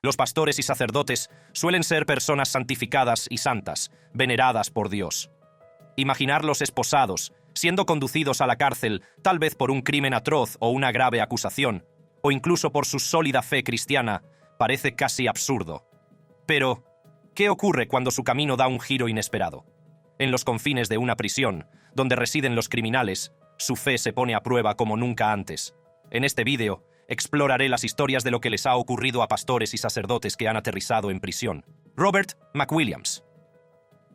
Los pastores y sacerdotes suelen ser personas santificadas y santas, veneradas por Dios. Imaginarlos esposados, siendo conducidos a la cárcel, tal vez por un crimen atroz o una grave acusación, o incluso por su sólida fe cristiana, parece casi absurdo. Pero, ¿qué ocurre cuando su camino da un giro inesperado? En los confines de una prisión, donde residen los criminales, su fe se pone a prueba como nunca antes. En este vídeo, exploraré las historias de lo que les ha ocurrido a pastores y sacerdotes que han aterrizado en prisión. Robert McWilliams.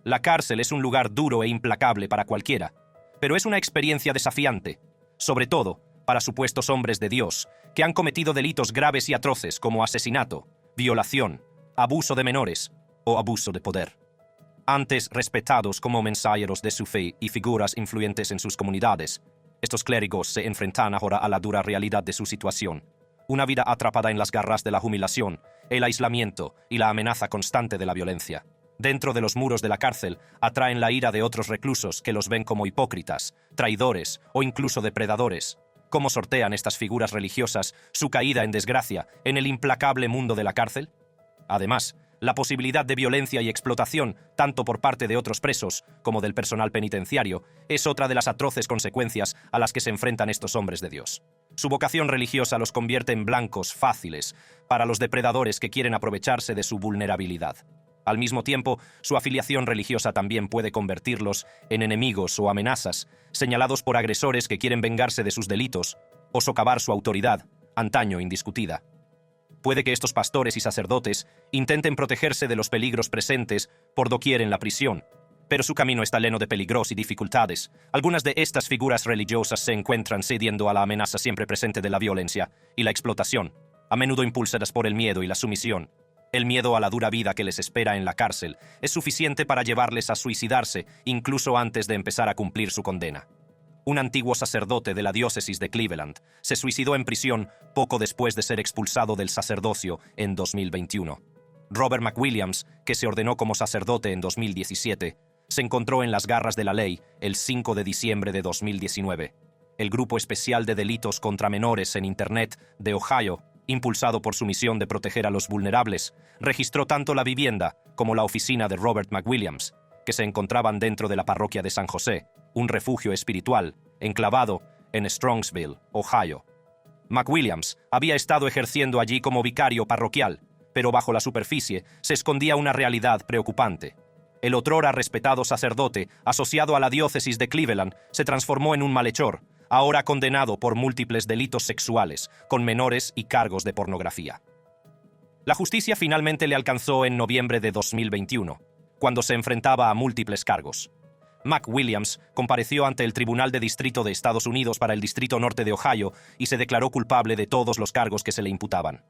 La cárcel es un lugar duro e implacable para cualquiera, pero es una experiencia desafiante, sobre todo para supuestos hombres de Dios que han cometido delitos graves y atroces como asesinato, violación, abuso de menores o abuso de poder. Antes respetados como mensajeros de su fe y figuras influyentes en sus comunidades, estos clérigos se enfrentan ahora a la dura realidad de su situación. Una vida atrapada en las garras de la humillación, el aislamiento y la amenaza constante de la violencia. Dentro de los muros de la cárcel atraen la ira de otros reclusos que los ven como hipócritas, traidores o incluso depredadores. ¿Cómo sortean estas figuras religiosas su caída en desgracia en el implacable mundo de la cárcel? Además, la posibilidad de violencia y explotación, tanto por parte de otros presos como del personal penitenciario, es otra de las atroces consecuencias a las que se enfrentan estos hombres de Dios. Su vocación religiosa los convierte en blancos fáciles para los depredadores que quieren aprovecharse de su vulnerabilidad. Al mismo tiempo, su afiliación religiosa también puede convertirlos en enemigos o amenazas, señalados por agresores que quieren vengarse de sus delitos o socavar su autoridad, antaño indiscutida. Puede que estos pastores y sacerdotes intenten protegerse de los peligros presentes por doquier en la prisión, pero su camino está lleno de peligros y dificultades. Algunas de estas figuras religiosas se encuentran cediendo a la amenaza siempre presente de la violencia y la explotación, a menudo impulsadas por el miedo y la sumisión. El miedo a la dura vida que les espera en la cárcel es suficiente para llevarles a suicidarse incluso antes de empezar a cumplir su condena. Un antiguo sacerdote de la diócesis de Cleveland se suicidó en prisión poco después de ser expulsado del sacerdocio en 2021. Robert McWilliams, que se ordenó como sacerdote en 2017, se encontró en las garras de la ley el 5 de diciembre de 2019. El Grupo Especial de Delitos contra Menores en Internet de Ohio, impulsado por su misión de proteger a los vulnerables, registró tanto la vivienda como la oficina de Robert McWilliams, que se encontraban dentro de la parroquia de San José, un refugio espiritual, enclavado en Strongsville, Ohio. McWilliams había estado ejerciendo allí como vicario parroquial, pero bajo la superficie se escondía una realidad preocupante. El otrora respetado sacerdote, asociado a la diócesis de Cleveland, se transformó en un malhechor, ahora condenado por múltiples delitos sexuales, con menores y cargos de pornografía. La justicia finalmente le alcanzó en noviembre de 2021, cuando se enfrentaba a múltiples cargos. McWilliams compareció ante el Tribunal de Distrito de Estados Unidos para el Distrito Norte de Ohio y se declaró culpable de todos los cargos que se le imputaban.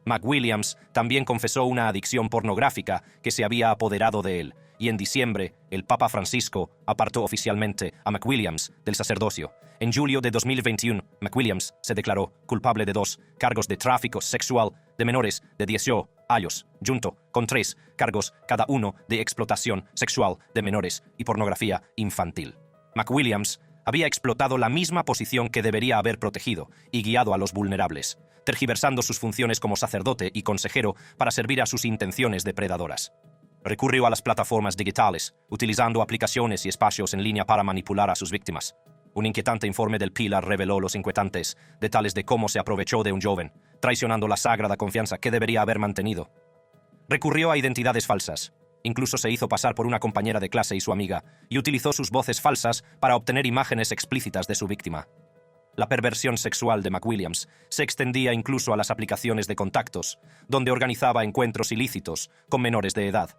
McWilliams también confesó una adicción pornográfica que se había apoderado de él, y en diciembre, el Papa Francisco apartó oficialmente a McWilliams del sacerdocio. En julio de 2021, McWilliams se declaró culpable de 2 cargos de tráfico sexual de menores de 18 años, junto con 3 cargos cada uno de explotación sexual de menores y pornografía infantil. McWilliams había explotado la misma posición que debería haber protegido y guiado a los vulnerables, tergiversando sus funciones como sacerdote y consejero para servir a sus intenciones depredadoras. Recurrió a las plataformas digitales, utilizando aplicaciones y espacios en línea para manipular a sus víctimas. Un inquietante informe del Pilar reveló los inquietantes detalles de cómo se aprovechó de un joven, traicionando la sagrada confianza que debería haber mantenido. Recurrió a identidades falsas. Incluso se hizo pasar por una compañera de clase y su amiga, y utilizó sus voces falsas para obtener imágenes explícitas de su víctima. La perversión sexual de McWilliams se extendía incluso a las aplicaciones de contactos, donde organizaba encuentros ilícitos con menores de edad.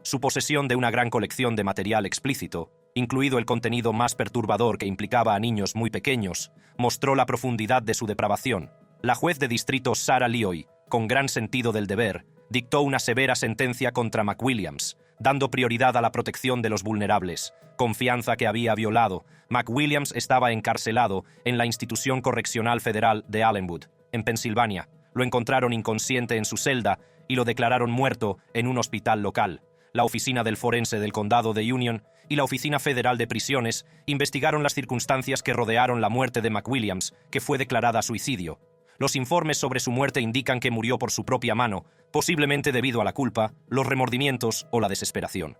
Su posesión de una gran colección de material explícito, incluido el contenido más perturbador que implicaba a niños muy pequeños, mostró la profundidad de su depravación. La juez de distrito Sarah Leoy, con gran sentido del deber, dictó una severa sentencia contra McWilliams, dando prioridad a la protección de los vulnerables, confianza que había violado. McWilliams estaba encarcelado en la Institución Correccional Federal de Allenwood, en Pensilvania. Lo encontraron inconsciente en su celda y lo declararon muerto en un hospital local. La Oficina del Forense del Condado de Union y la Oficina Federal de Prisiones investigaron las circunstancias que rodearon la muerte de McWilliams, que fue declarada suicidio. Los informes sobre su muerte indican que murió por su propia mano, posiblemente debido a la culpa, los remordimientos o la desesperación.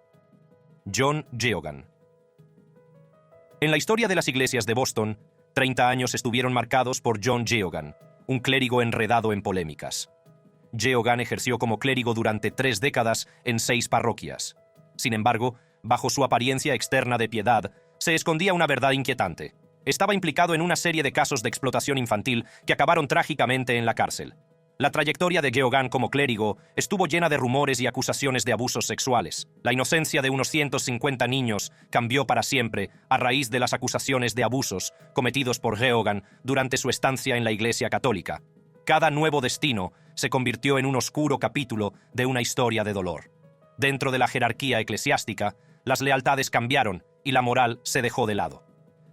John Geoghegan. En la historia de las iglesias de Boston, 30 años estuvieron marcados por John Geoghegan, un clérigo enredado en polémicas. Geoghegan ejerció como clérigo durante 3 décadas en 6 parroquias. Sin embargo, bajo su apariencia externa de piedad, se escondía una verdad inquietante. Estaba implicado en una serie de casos de explotación infantil que acabaron trágicamente en la cárcel. La trayectoria de Geoghegan como clérigo estuvo llena de rumores y acusaciones de abusos sexuales. La inocencia de unos 150 niños cambió para siempre a raíz de las acusaciones de abusos cometidos por Geoghegan durante su estancia en la Iglesia Católica. Cada nuevo destino se convirtió en un oscuro capítulo de una historia de dolor. Dentro de la jerarquía eclesiástica, las lealtades cambiaron y la moral se dejó de lado.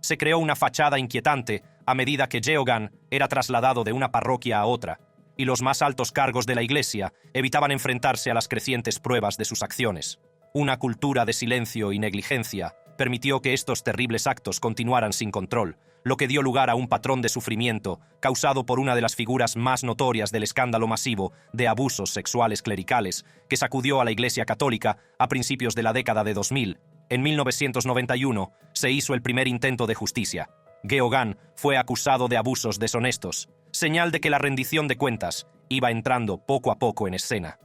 Se creó una fachada inquietante a medida que Geoghegan era trasladado de una parroquia a otra, y los más altos cargos de la Iglesia evitaban enfrentarse a las crecientes pruebas de sus acciones. Una cultura de silencio y negligencia permitió que estos terribles actos continuaran sin control, lo que dio lugar a un patrón de sufrimiento causado por una de las figuras más notorias del escándalo masivo de abusos sexuales clericales que sacudió a la Iglesia Católica a principios de la década de 2000. En 1991 se hizo el primer intento de justicia. Geoghegan fue acusado de abusos deshonestos, señal de que la rendición de cuentas iba entrando poco a poco en escena.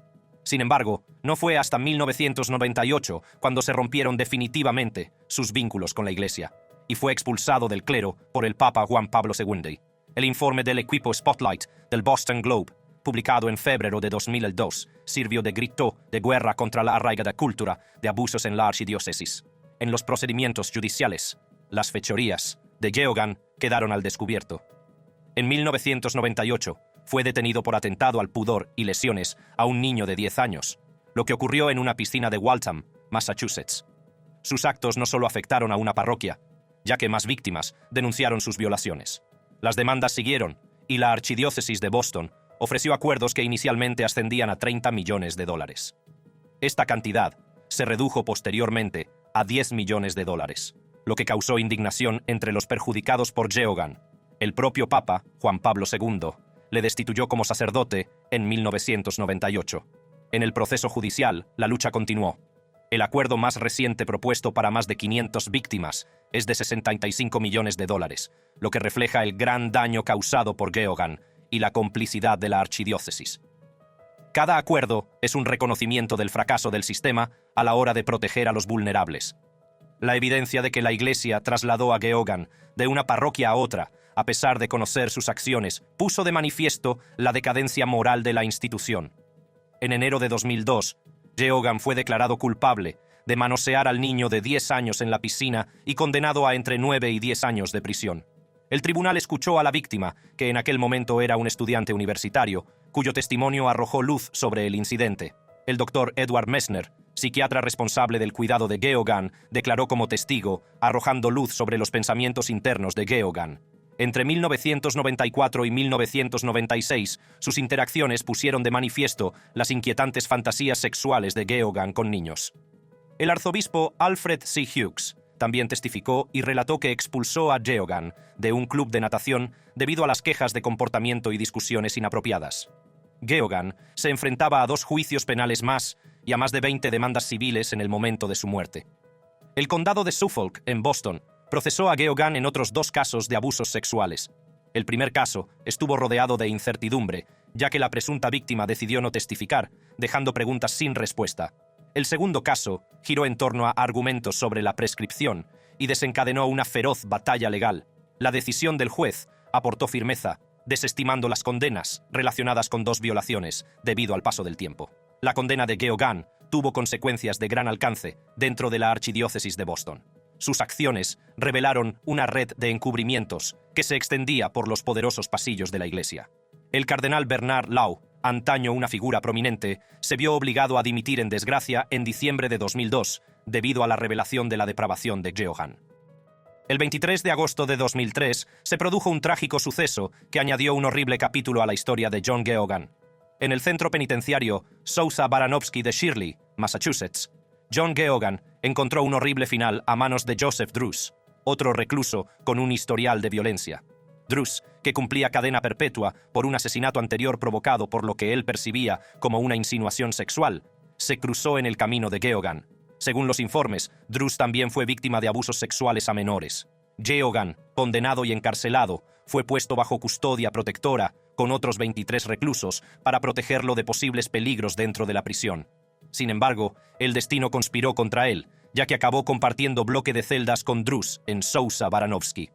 Sin embargo, no fue hasta 1998 cuando se rompieron definitivamente sus vínculos con la Iglesia, y fue expulsado del clero por el Papa Juan Pablo II. El informe del equipo Spotlight del Boston Globe, publicado en febrero de 2002, sirvió de grito de guerra contra la arraigada cultura de abusos en la archidiócesis. En los procedimientos judiciales, las fechorías de Geoghegan quedaron al descubierto. En 1998 fue detenido por atentado al pudor y lesiones a un niño de 10 años, lo que ocurrió en una piscina de Waltham, Massachusetts. Sus actos no solo afectaron a una parroquia, ya que más víctimas denunciaron sus violaciones. Las demandas siguieron, y la archidiócesis de Boston ofreció acuerdos que inicialmente ascendían a $30 millones. Esta cantidad se redujo posteriormente a $10 millones, lo que causó indignación entre los perjudicados por Geoghegan. El propio Papa, Juan Pablo II, le destituyó como sacerdote en 1998. En el proceso judicial, la lucha continuó. El acuerdo más reciente propuesto para más de 500 víctimas es de $65 millones, lo que refleja el gran daño causado por Geoghegan y la complicidad de la archidiócesis. Cada acuerdo es un reconocimiento del fracaso del sistema a la hora de proteger a los vulnerables. La evidencia de que la Iglesia trasladó a Geoghegan de una parroquia a otra, a pesar de conocer sus acciones, puso de manifiesto la decadencia moral de la institución. En enero de 2002, Geoghegan fue declarado culpable de manosear al niño de 10 años en la piscina y condenado a entre 9 y 10 años de prisión. El tribunal escuchó a la víctima, que en aquel momento era un estudiante universitario, cuyo testimonio arrojó luz sobre el incidente. El doctor Edward Messner, psiquiatra responsable del cuidado de Geoghegan, declaró como testigo, arrojando luz sobre los pensamientos internos de Geoghegan. Entre 1994 y 1996, sus interacciones pusieron de manifiesto las inquietantes fantasías sexuales de Geoghegan con niños. El arzobispo Alfred C. Hughes también testificó y relató que expulsó a Geoghegan de un club de natación debido a las quejas de comportamiento y discusiones inapropiadas. Geoghegan se enfrentaba a 2 juicios penales más y a más de 20 demandas civiles en el momento de su muerte. El condado de Suffolk, en Boston, procesó a Geoghegan en otros 2 casos de abusos sexuales. El primer caso estuvo rodeado de incertidumbre, ya que la presunta víctima decidió no testificar, dejando preguntas sin respuesta. El segundo caso giró en torno a argumentos sobre la prescripción y desencadenó una feroz batalla legal. La decisión del juez aportó firmeza, desestimando las condenas relacionadas con 2 violaciones debido al paso del tiempo. La condena de Geoghegan tuvo consecuencias de gran alcance dentro de la archidiócesis de Boston. Sus acciones revelaron una red de encubrimientos que se extendía por los poderosos pasillos de la Iglesia. El cardenal Bernard Law, antaño una figura prominente, se vio obligado a dimitir en desgracia en diciembre de 2002 debido a la revelación de la depravación de Geoghegan. El 23 de agosto de 2003 se produjo un trágico suceso que añadió un horrible capítulo a la historia de John Geoghegan. En el centro penitenciario Sousa Baranowski de Shirley, Massachusetts, John Geoghegan encontró un horrible final a manos de Joseph Druce, otro recluso con un historial de violencia. Druce, que cumplía cadena perpetua por un asesinato anterior provocado por lo que él percibía como una insinuación sexual, se cruzó en el camino de Geoghan. Según los informes, Druce también fue víctima de abusos sexuales a menores. Geoghan, condenado y encarcelado, fue puesto bajo custodia protectora con otros 23 reclusos para protegerlo de posibles peligros dentro de la prisión. Sin embargo, el destino conspiró contra él, ya que acabó compartiendo bloque de celdas con Druce en Sousa Baranovski.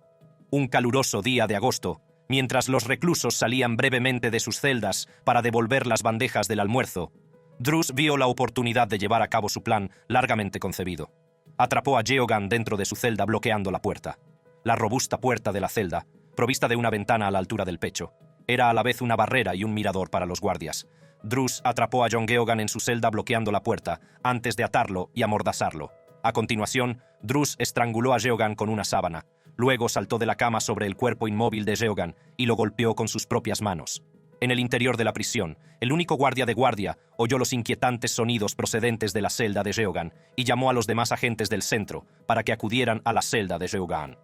Un caluroso día de agosto, mientras los reclusos salían brevemente de sus celdas para devolver las bandejas del almuerzo, Druce vio la oportunidad de llevar a cabo su plan largamente concebido. Atrapó a Geoghan dentro de su celda bloqueando la puerta. La robusta puerta de la celda, provista de una ventana a la altura del pecho, era a la vez una barrera y un mirador para los guardias. Druce atrapó a John Geoghan en su celda bloqueando la puerta, antes de atarlo y amordazarlo. A continuación, Druce estranguló a Geoghan con una sábana. Luego saltó de la cama sobre el cuerpo inmóvil de Geoghan y lo golpeó con sus propias manos. En el interior de la prisión, el único guardia de guardia oyó los inquietantes sonidos procedentes de la celda de Geoghan y llamó a los demás agentes del centro para que acudieran a la celda de Geoghan.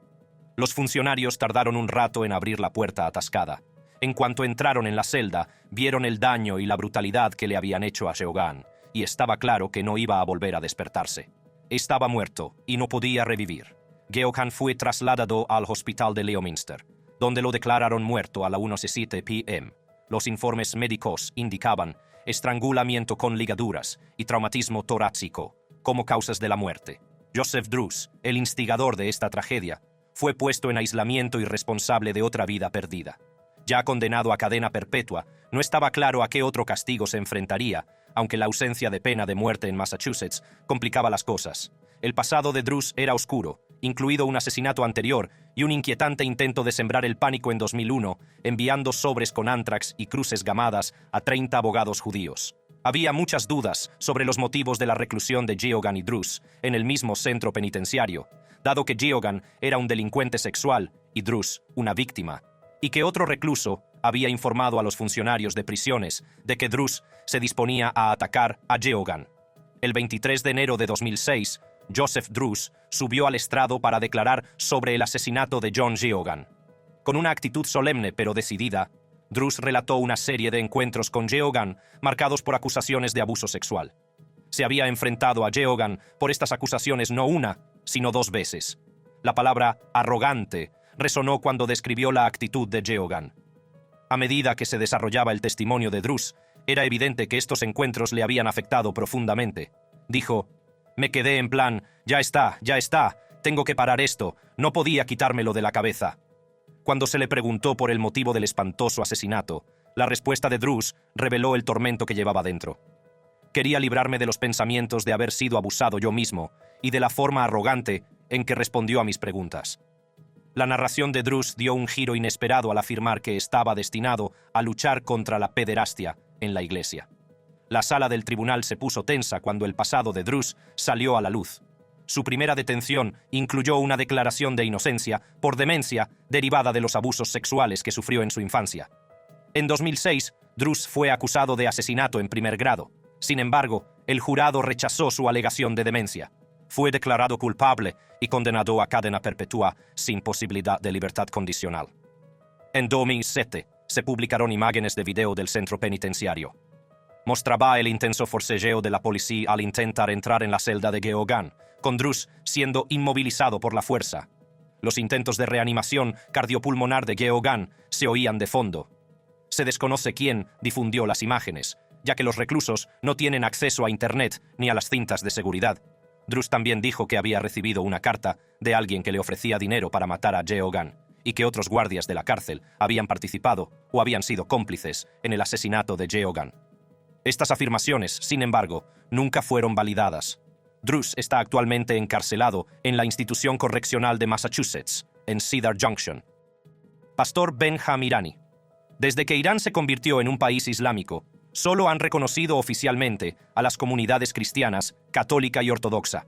Los funcionarios tardaron un rato en abrir la puerta atascada. En cuanto entraron en la celda, vieron el daño y la brutalidad que le habían hecho a Geoghan, y estaba claro que no iba a volver a despertarse. Estaba muerto y no podía revivir. Geoghan fue trasladado al hospital de Leominster, donde lo declararon muerto a la 1:07 p.m. Los informes médicos indicaban estrangulamiento con ligaduras y traumatismo torácico como causas de la muerte. Joseph Druce, el instigador de esta tragedia, fue puesto en aislamiento y responsable de otra vida perdida. Ya condenado a cadena perpetua, no estaba claro a qué otro castigo se enfrentaría, aunque la ausencia de pena de muerte en Massachusetts complicaba las cosas. El pasado de Druce era oscuro, incluido un asesinato anterior y un inquietante intento de sembrar el pánico en 2001, enviando sobres con anthrax y cruces gamadas a 30 abogados judíos. Había muchas dudas sobre los motivos de la reclusión de Geoghan y Druce en el mismo centro penitenciario, dado que Geoghan era un delincuente sexual y Druce una víctima, y que otro recluso había informado a los funcionarios de prisiones de que Druce se disponía a atacar a Geoghan. El 23 de enero de 2006, Joseph Druce subió al estrado para declarar sobre el asesinato de John Geoghan. Con una actitud solemne pero decidida, Druce relató una serie de encuentros con Geoghan marcados por acusaciones de abuso sexual. Se había enfrentado a Geoghan por estas acusaciones no una, sino 2 veces. La palabra arrogante resonó cuando describió la actitud de Geoghan. A medida que se desarrollaba el testimonio de Druce, era evidente que estos encuentros le habían afectado profundamente. Dijo: «Me quedé en plan, ya está, tengo que parar esto, no podía quitármelo de la cabeza». Cuando se le preguntó por el motivo del espantoso asesinato, la respuesta de Druce reveló el tormento que llevaba dentro. «Quería librarme de los pensamientos de haber sido abusado yo mismo y de la forma arrogante en que respondió a mis preguntas». La narración de Druce dio un giro inesperado al afirmar que estaba destinado a luchar contra la pederastia en la iglesia. La sala del tribunal se puso tensa cuando el pasado de Druce salió a la luz. Su primera detención incluyó una declaración de inocencia por demencia derivada de los abusos sexuales que sufrió en su infancia. En 2006, Druce fue acusado de asesinato en primer grado. Sin embargo, el jurado rechazó su alegación de demencia. Fue declarado culpable y condenado a cadena perpetua sin posibilidad de libertad condicional. En 2007, se publicaron imágenes de video del centro penitenciario. Mostraba el intenso forcejeo de la policía al intentar entrar en la celda de Geoghan, con Druce siendo inmovilizado por la fuerza. Los intentos de reanimación cardiopulmonar de Geoghan se oían de fondo. Se desconoce quién difundió las imágenes, ya que los reclusos no tienen acceso a Internet ni a las cintas de seguridad. Druce también dijo que había recibido una carta de alguien que le ofrecía dinero para matar a Geoghan y que otros guardias de la cárcel habían participado o habían sido cómplices en el asesinato de Geoghan. Estas afirmaciones, sin embargo, nunca fueron validadas. Druce está actualmente encarcelado en la institución correccional de Massachusetts, en Cedar Junction. Pastor Ben Hamirani. Desde que Irán se convirtió en un país islámico, solo han reconocido oficialmente a las comunidades cristianas, católica y ortodoxa.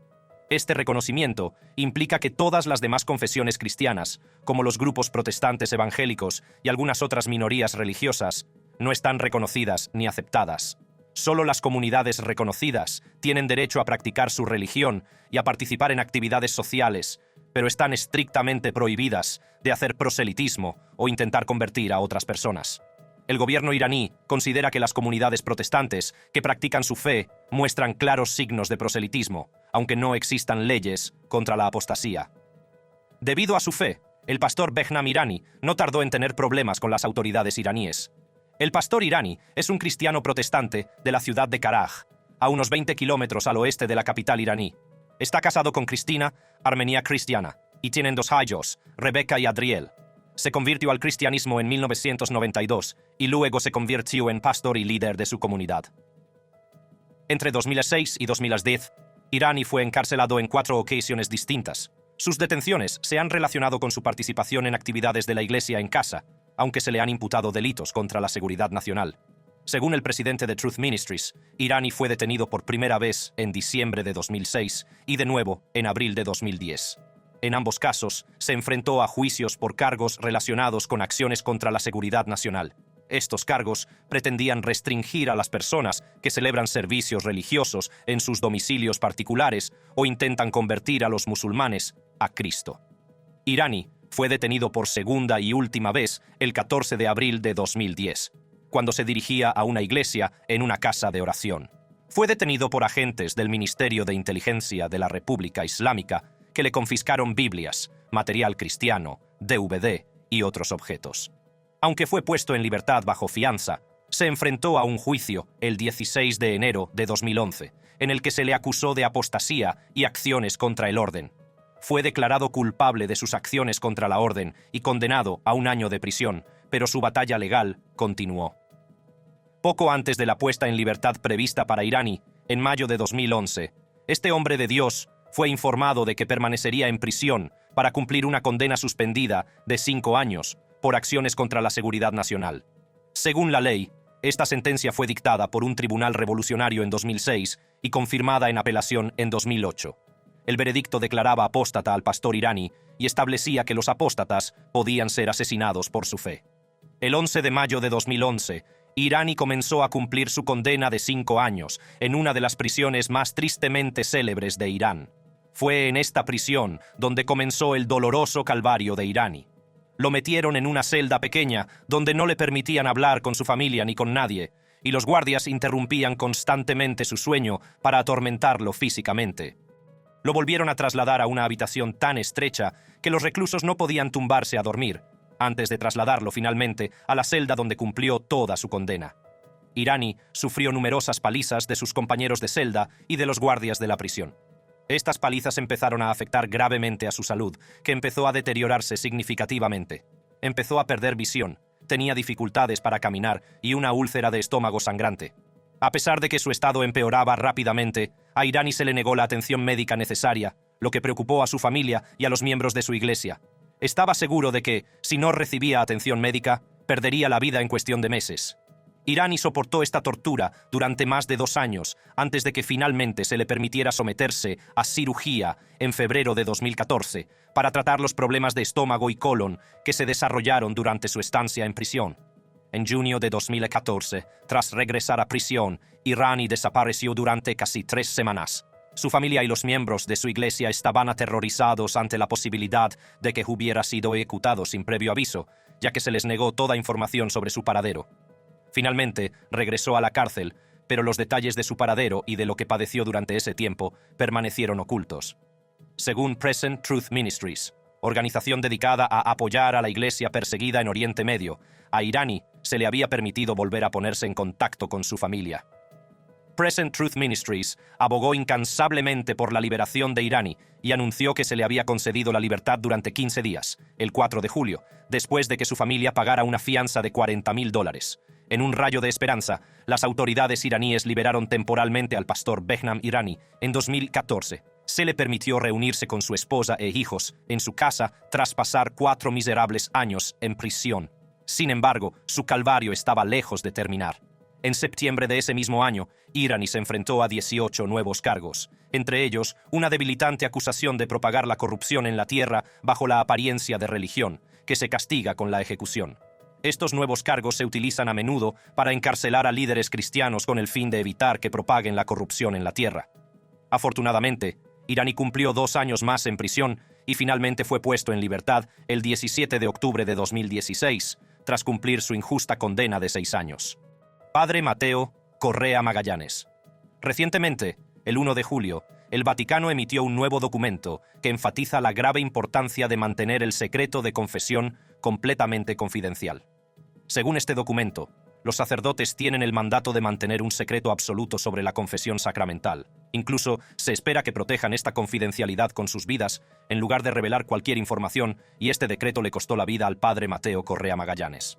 Este reconocimiento implica que todas las demás confesiones cristianas, como los grupos protestantes evangélicos y algunas otras minorías religiosas, no están reconocidas ni aceptadas. Solo las comunidades reconocidas tienen derecho a practicar su religión y a participar en actividades sociales, pero están estrictamente prohibidas de hacer proselitismo o intentar convertir a otras personas. El gobierno iraní considera que las comunidades protestantes que practican su fe muestran claros signos de proselitismo, aunque no existan leyes contra la apostasía. Debido a su fe, el pastor Behnam Irani no tardó en tener problemas con las autoridades iraníes. El pastor Irani es un cristiano protestante de la ciudad de Karaj, a unos 20 kilómetros al oeste de la capital iraní. Está casado con Cristina, armenia cristiana, y tienen 2 hijos, Rebecca y Adriel. Se convirtió al cristianismo en 1992 y luego se convirtió en pastor y líder de su comunidad. Entre 2006 y 2010, Irani fue encarcelado en 4 ocasiones distintas. Sus detenciones se han relacionado con su participación en actividades de la Iglesia en casa, aunque se le han imputado delitos contra la seguridad nacional. Según el presidente de Truth Ministries, Irani fue detenido por primera vez en diciembre de 2006 y de nuevo en abril de 2010. En ambos casos, se enfrentó a juicios por cargos relacionados con acciones contra la seguridad nacional. Estos cargos pretendían restringir a las personas que celebran servicios religiosos en sus domicilios particulares o intentan convertir a los musulmanes a Cristo. Irani fue detenido por segunda y última vez el 14 de abril de 2010, cuando se dirigía a una iglesia en una casa de oración. Fue detenido por agentes del Ministerio de Inteligencia de la República Islámica que le confiscaron Biblias, material cristiano, DVD y otros objetos. Aunque fue puesto en libertad bajo fianza, se enfrentó a un juicio el 16 de enero de 2011, en el que se le acusó de apostasía y acciones contra el orden. Fue declarado culpable de sus acciones contra la orden y condenado a 1 año de prisión, pero su batalla legal continuó. Poco antes de la puesta en libertad prevista para Irani, en mayo de 2011, este hombre de Dios fue informado de que permanecería en prisión para cumplir una condena suspendida de 5 años por acciones contra la seguridad nacional. Según la ley, esta sentencia fue dictada por un tribunal revolucionario en 2006 y confirmada en apelación en 2008. El veredicto declaraba apóstata al pastor Irani y establecía que los apóstatas podían ser asesinados por su fe. El 11 de mayo de 2011, Irani comenzó a cumplir su condena de 5 años en una de las prisiones más tristemente célebres de Irán. Fue en esta prisión donde comenzó el doloroso calvario de Irani. Lo metieron en una celda pequeña donde no le permitían hablar con su familia ni con nadie, y los guardias interrumpían constantemente su sueño para atormentarlo físicamente. Lo volvieron a trasladar a una habitación tan estrecha que los reclusos no podían tumbarse a dormir, antes de trasladarlo finalmente a la celda donde cumplió toda su condena. Irani sufrió numerosas palizas de sus compañeros de celda y de los guardias de la prisión. Estas palizas empezaron a afectar gravemente a su salud, que empezó a deteriorarse significativamente. Empezó a perder visión, tenía dificultades para caminar y una úlcera de estómago sangrante. A pesar de que su estado empeoraba rápidamente, a Irani se le negó la atención médica necesaria, lo que preocupó a su familia y a los miembros de su iglesia. Estaba seguro de que, si no recibía atención médica, perdería la vida en cuestión de meses. Irani soportó esta tortura durante más de 2 años, antes de que finalmente se le permitiera someterse a cirugía en febrero de 2014 para tratar los problemas de estómago y colon que se desarrollaron durante su estancia en prisión. En junio de 2014, tras regresar a prisión, Irani desapareció durante casi 3 semanas. Su familia y los miembros de su iglesia estaban aterrorizados ante la posibilidad de que hubiera sido ejecutado sin previo aviso, ya que se les negó toda información sobre su paradero. Finalmente, regresó a la cárcel, pero los detalles de su paradero y de lo que padeció durante ese tiempo permanecieron ocultos. Según Present Truth Ministries, organización dedicada a apoyar a la iglesia perseguida en Oriente Medio, a Irani se le había permitido volver a ponerse en contacto con su familia. Present Truth Ministries abogó incansablemente por la liberación de Irani y anunció que se le había concedido la libertad durante 15 días, el 4 de julio, después de que su familia pagara una fianza de $40,000. En un rayo de esperanza, las autoridades iraníes liberaron temporalmente al pastor Behnam Irani en 2014. Se le permitió reunirse con su esposa e hijos en su casa tras pasar 4 miserables años en prisión. Sin embargo, su calvario estaba lejos de terminar. En septiembre de ese mismo año, Irani se enfrentó a 18 nuevos cargos, entre ellos una debilitante acusación de propagar la corrupción en la tierra bajo la apariencia de religión, que se castiga con la ejecución. Estos nuevos cargos se utilizan a menudo para encarcelar a líderes cristianos con el fin de evitar que propaguen la corrupción en la tierra. Afortunadamente, Irani cumplió 2 años más en prisión y finalmente fue puesto en libertad el 17 de octubre de 2016, tras cumplir su injusta condena de 6 años. Padre Mateo Correa Magallanes. Recientemente, el 1 de julio, el Vaticano emitió un nuevo documento que enfatiza la grave importancia de mantener el secreto de confesión completamente confidencial. Según este documento, los sacerdotes tienen el mandato de mantener un secreto absoluto sobre la confesión sacramental. Incluso se espera que protejan esta confidencialidad con sus vidas, en lugar de revelar cualquier información, y este decreto le costó la vida al padre Mateo Correa Magallanes.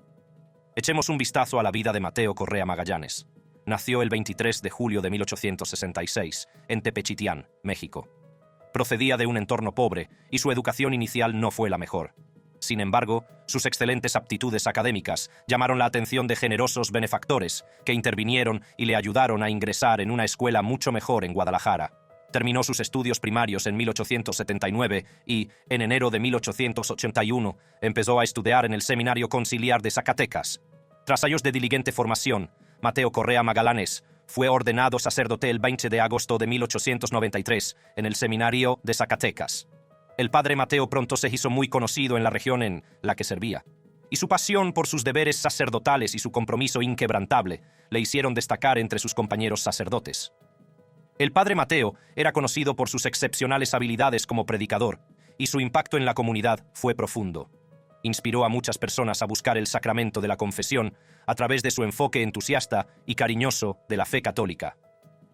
Echemos un vistazo a la vida de Mateo Correa Magallanes. Nació el 23 de julio de 1866, en Tepechitián, México. Procedía de un entorno pobre, y su educación inicial no fue la mejor. Sin embargo, sus excelentes aptitudes académicas llamaron la atención de generosos benefactores que intervinieron y le ayudaron a ingresar en una escuela mucho mejor en Guadalajara. Terminó sus estudios primarios en 1879 y, en enero de 1881, empezó a estudiar en el Seminario Conciliar de Zacatecas. Tras años de diligente formación, Mateo Correa Magallanes fue ordenado sacerdote el 20 de agosto de 1893 en el Seminario de Zacatecas. El padre Mateo pronto se hizo muy conocido en la región en la que servía, y su pasión por sus deberes sacerdotales y su compromiso inquebrantable le hicieron destacar entre sus compañeros sacerdotes. El padre Mateo era conocido por sus excepcionales habilidades como predicador, y su impacto en la comunidad fue profundo. Inspiró a muchas personas a buscar el sacramento de la confesión a través de su enfoque entusiasta y cariñoso de la fe católica.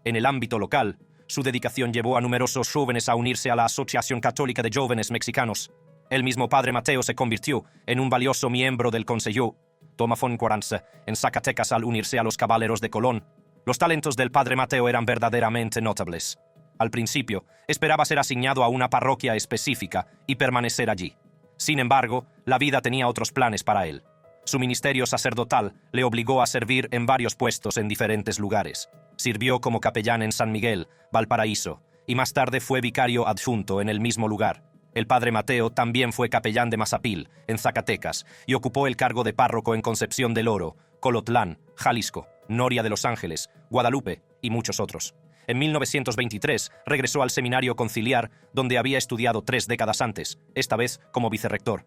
En el ámbito local, su dedicación llevó a numerosos jóvenes a unirse a la Asociación Católica de Jóvenes Mexicanos. El mismo padre Mateo se convirtió en un valioso miembro del Consejo Tomafón Quaranza en Zacatecas al unirse a los Caballeros de Colón. Los talentos del padre Mateo eran verdaderamente notables. Al principio, esperaba ser asignado a una parroquia específica y permanecer allí. Sin embargo, la vida tenía otros planes para él. Su ministerio sacerdotal le obligó a servir en varios puestos en diferentes lugares. Sirvió como capellán en San Miguel, Valparaíso, y más tarde fue vicario adjunto en el mismo lugar. El padre Mateo también fue capellán de Mazapil, en Zacatecas, y ocupó el cargo de párroco en Concepción del Oro, Colotlán, Jalisco, Noria de los Ángeles, Guadalupe y muchos otros. En 1923 regresó al Seminario Conciliar, donde había estudiado 3 décadas antes, esta vez como vicerrector.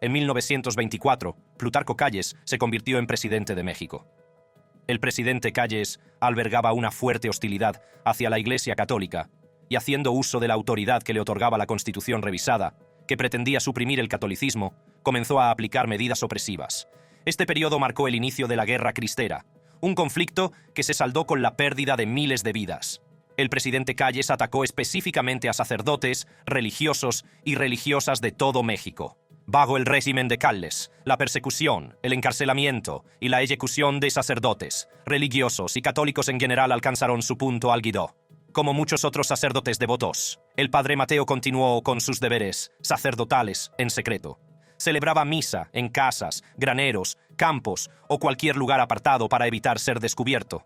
En 1924, Plutarco Calles se convirtió en presidente de México. El presidente Calles albergaba una fuerte hostilidad hacia la Iglesia Católica y, haciendo uso de la autoridad que le otorgaba la Constitución revisada, que pretendía suprimir el catolicismo, comenzó a aplicar medidas opresivas. Este periodo marcó el inicio de la Guerra Cristera, un conflicto que se saldó con la pérdida de miles de vidas. El presidente Calles atacó específicamente a sacerdotes, religiosos y religiosas de todo México. Bajo el régimen de Calles, la persecución, el encarcelamiento y la ejecución de sacerdotes, religiosos y católicos en general alcanzaron su punto álgido. Como muchos otros sacerdotes devotos, el padre Mateo continuó con sus deberes sacerdotales en secreto. Celebraba misa en casas, graneros, campos o cualquier lugar apartado para evitar ser descubierto.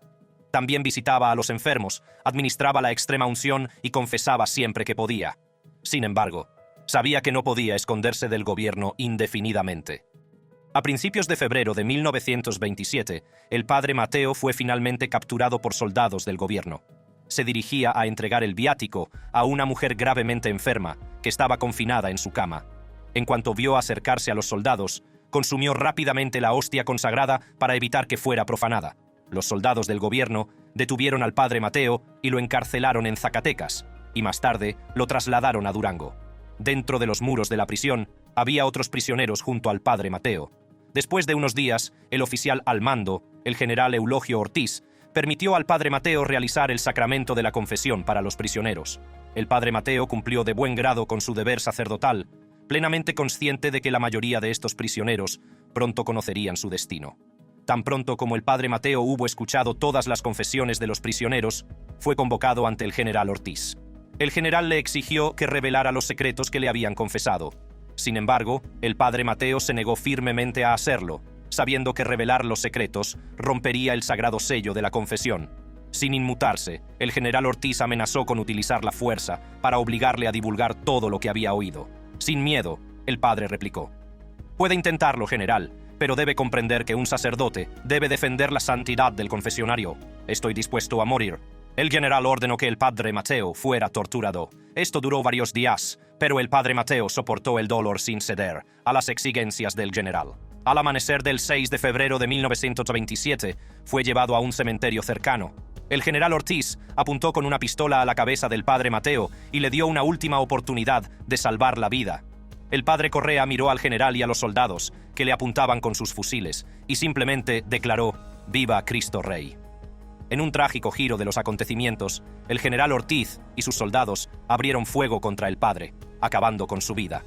También visitaba a los enfermos, administraba la extrema unción y confesaba siempre que podía. Sin embargo, sabía que no podía esconderse del gobierno indefinidamente. A principios de febrero de 1927, el padre Mateo fue finalmente capturado por soldados del gobierno. Se dirigía a entregar el viático a una mujer gravemente enferma que estaba confinada en su cama. En cuanto vio acercarse a los soldados, consumió rápidamente la hostia consagrada para evitar que fuera profanada. Los soldados del gobierno detuvieron al padre Mateo y lo encarcelaron en Zacatecas, y más tarde lo trasladaron a Durango. Dentro de los muros de la prisión había otros prisioneros junto al padre Mateo. Después de unos días, el oficial al mando, el general Eulogio Ortiz, permitió al padre Mateo realizar el sacramento de la confesión para los prisioneros. El padre Mateo cumplió de buen grado con su deber sacerdotal, plenamente consciente de que la mayoría de estos prisioneros pronto conocerían su destino. Tan pronto como el padre Mateo hubo escuchado todas las confesiones de los prisioneros, fue convocado ante el general Ortiz. El general le exigió que revelara los secretos que le habían confesado. Sin embargo, el padre Mateo se negó firmemente a hacerlo, sabiendo que revelar los secretos rompería el sagrado sello de la confesión. Sin inmutarse, el general Ortiz amenazó con utilizar la fuerza para obligarle a divulgar todo lo que había oído. Sin miedo, el padre replicó: «Puede intentarlo, general, pero debe comprender que un sacerdote debe defender la santidad del confesionario. Estoy dispuesto a morir». El general ordenó que el padre Mateo fuera torturado. Esto duró varios días, pero el padre Mateo soportó el dolor sin ceder a las exigencias del general. Al amanecer del 6 de febrero de 1927, fue llevado a un cementerio cercano. El general Ortiz apuntó con una pistola a la cabeza del padre Mateo y le dio una última oportunidad de salvar la vida. El padre Correa miró al general y a los soldados que le apuntaban con sus fusiles y simplemente declaró: «¡Viva Cristo Rey!». En un trágico giro de los acontecimientos, el general Ortiz y sus soldados abrieron fuego contra el padre, acabando con su vida.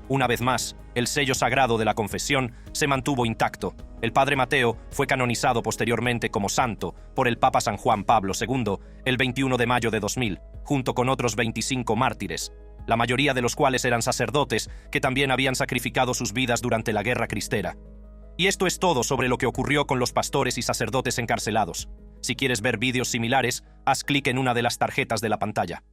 Una vez más, el sello sagrado de la confesión se mantuvo intacto. El padre Mateo fue canonizado posteriormente como santo por el Papa San Juan Pablo II el 21 de mayo de 2000, junto con otros 25 mártires, la mayoría de los cuales eran sacerdotes que también habían sacrificado sus vidas durante la Guerra Cristera. Y esto es todo sobre lo que ocurrió con los pastores y sacerdotes encarcelados. Si quieres ver vídeos similares, haz clic en una de las tarjetas de la pantalla.